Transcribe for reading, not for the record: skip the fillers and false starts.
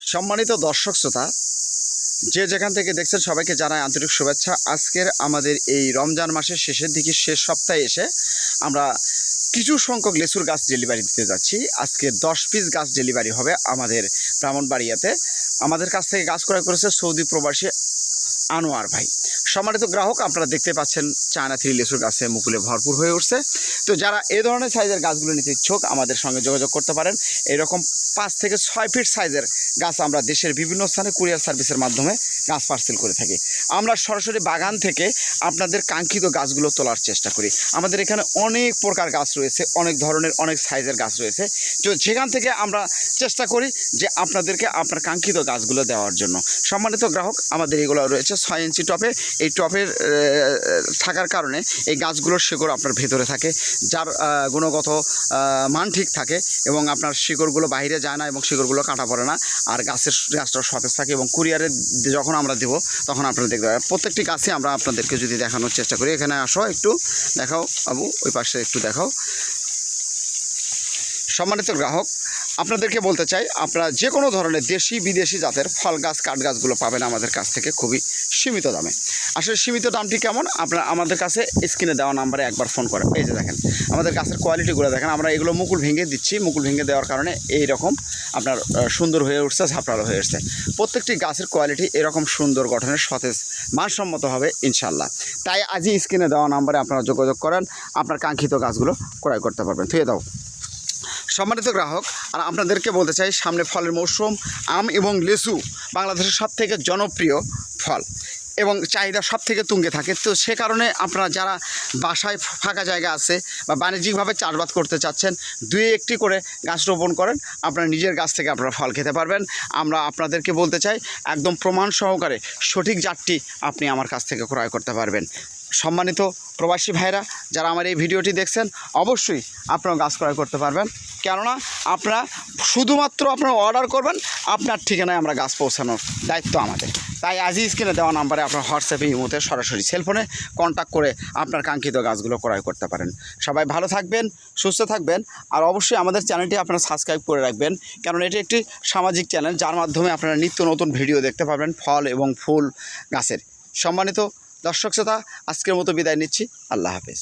সম্মানিত দর্শক শ্রোতা, যে যেখান থেকে দেখছেন সবাইকে জানাই আন্তরিক শুভেচ্ছা। আজকের আমাদের এই রমজান মাসের শেষের দিকে শেষ সপ্তাহে এসে আমরা কিছু সংখ্যক লেচুর গাছ ডেলিভারি দিতে যাচ্ছি। আজকে 10 পিস গাছ ডেলিভারি হবে আমাদের ব্রাহ্মণবাড়িয়াতে। আমাদের কাছ থেকে গাছ ক্রয় করেছে সৌদি প্রবাসী আনোয়ার ভাই। সম্মানিত গ্রাহক, আপনারা দেখতে পাচ্ছেন চায়না থ্রি লেচুর গাছে মুকুলে ভরপুর হয়ে উঠছে। তো যারা এই ধরনের সাইজের গাছগুলো নিতে ইচ্ছুক আমাদের সঙ্গে যোগাযোগ করতে পারেন। এরকম 5 থেকে 6 ফিট সাইজের গাছ আমরা দেশের বিভিন্ন স্থানে কুরিয়ার সার্ভিসের মাধ্যমে গাছ পার্সেল করে থাকি। আমরা সরাসরি বাগান থেকে আপনাদের কাঙ্ক্ষিত গাছগুলো তোলার চেষ্টা করি। আমাদের এখানে অনেক প্রকার গাছ রয়েছে, অনেক ধরনের অনেক সাইজের গাছ রয়েছে। তো সেখান থেকে আমরা চেষ্টা করি যে আপনাদেরকে আপনার কাঙ্ক্ষিত গাছগুলো দেওয়ার জন্য। সম্মানিত গ্রাহক, আমাদের এগুলো রয়েছে 6 ইঞ্চি টপে। এই টপের থাকার কারণে এই গাছগুলোর শিকড় আপনার ভেতরে থাকে, যার গুণগত মান ঠিক থাকে এবং আপনার শিকড়গুলো বাইরে যায় না এবং শিকড়গুলো কাটা পড়ে না। আর গাছটা সতেজ থাকে এবং কুরিয়ারে যখন আমরা দেবো তখন আপনারা দেখতে পাবেন। প্রত্যেকটি গাছে আমরা আপনাদেরকে যদি দেখানোর চেষ্টা করি, এখানে আসো একটু দেখাও বাবু, ওই পাশে একটু দেখাও। সম্মানিত গ্রাহক, আপনাদেরকে বলতে চাই, আপনারা যে কোনো ধরনের দেশি বিদেশি জাতের ফল গাছ কাঠ গাছগুলো পাবেন আমাদের কাছ থেকে খুবই সীমিত দামে। আসলে সীমিত দামটি কেমন, আপনারা আমাদের কাছে স্ক্রিনে দেওয়া নাম্বারে একবার ফোন করেন। এই যে দেখেন আমাদের গাছের কোয়ালিটিগুলো দেখেন। আমরা এগুলো মুকুল ভেঙে দিচ্ছি, মুকুল ভেঙে দেওয়ার কারণে এই রকম আপনার সুন্দর হয়ে উঠছে, ঝাপড়ালো হয়ে উঠছে। প্রত্যেকটি গাছের কোয়ালিটি এরকম সুন্দর গঠনের, সতেজ, মানসম্মত হবে ইনশাল্লাহ। তাই আজই স্ক্রিনে দেওয়া নাম্বারে আপনারা যোগাযোগ করেন, আপনার কাঙ্ক্ষিত গাছগুলো ক্রয় করতে পারবেন। থুয়ে দাও। সম্মানিত গ্রাহক, আর আপনাদেরকে বলতে চাই, সামনে ফলের মৌসুম। আম এবং লিচু বাংলাদেশের সবথেকে জনপ্রিয় ফল এবং চাহিদা সব থেকে তুঙ্গে থাকে। তো সে কারণে আপনারা যারা বাসায় ফাঁকা জায়গা আছে বা বাণিজ্যিকভাবে চাষবাস করতে চাচ্ছেন, 2-1টি করে গাছ রোপণ করেন, আপনারা নিজের গাছ থেকে আপনারা ফল খেতে পারবেন। আমরা আপনাদেরকে বলতে চাই, একদম প্রমাণ সহকারে সঠিক জাতটি আপনি আমার কাছ থেকে ক্রয় করতে পারবেন। সম্মানিত প্রবাসী ভাইরা যারা আমার এই ভিডিওটি দেখছেন, অবশ্যই আপনারা গাছ ক্রয় করতে পারবেন। কেননা আপনারা শুধুমাত্র আপনারা অর্ডার করবেন, আপনার ঠিকানায় আমরা গাছ পৌঁছানোর দায়িত্ব আমাদের। তাই আজই স্ক্রিনে দেওয়া নাম্বারে আপনার হোয়াটসঅ্যাপে ইমোতে সরাসরি সেলফোনে কন্ট্যাক্ট করে আপনার কাঙ্ক্ষিত গাছগুলো ক্রয় করতে পারেন। সবাই ভালো থাকবেন, সুস্থ থাকবেন, আর অবশ্যই আমাদের চ্যানেলটি আপনারা সাবস্ক্রাইব করে রাখবেন, কারণ এটি একটি সামাজিক চ্যানেল যার মাধ্যমে আপনারা নিত্য নতুন ভিডিও দেখতে পাবেন ফল এবং ফুল গাছের। সম্মানিত দর্শক শ্রোতা, আজকের মতো বিদায় নিচ্ছি। আল্লাহ হাফেজ।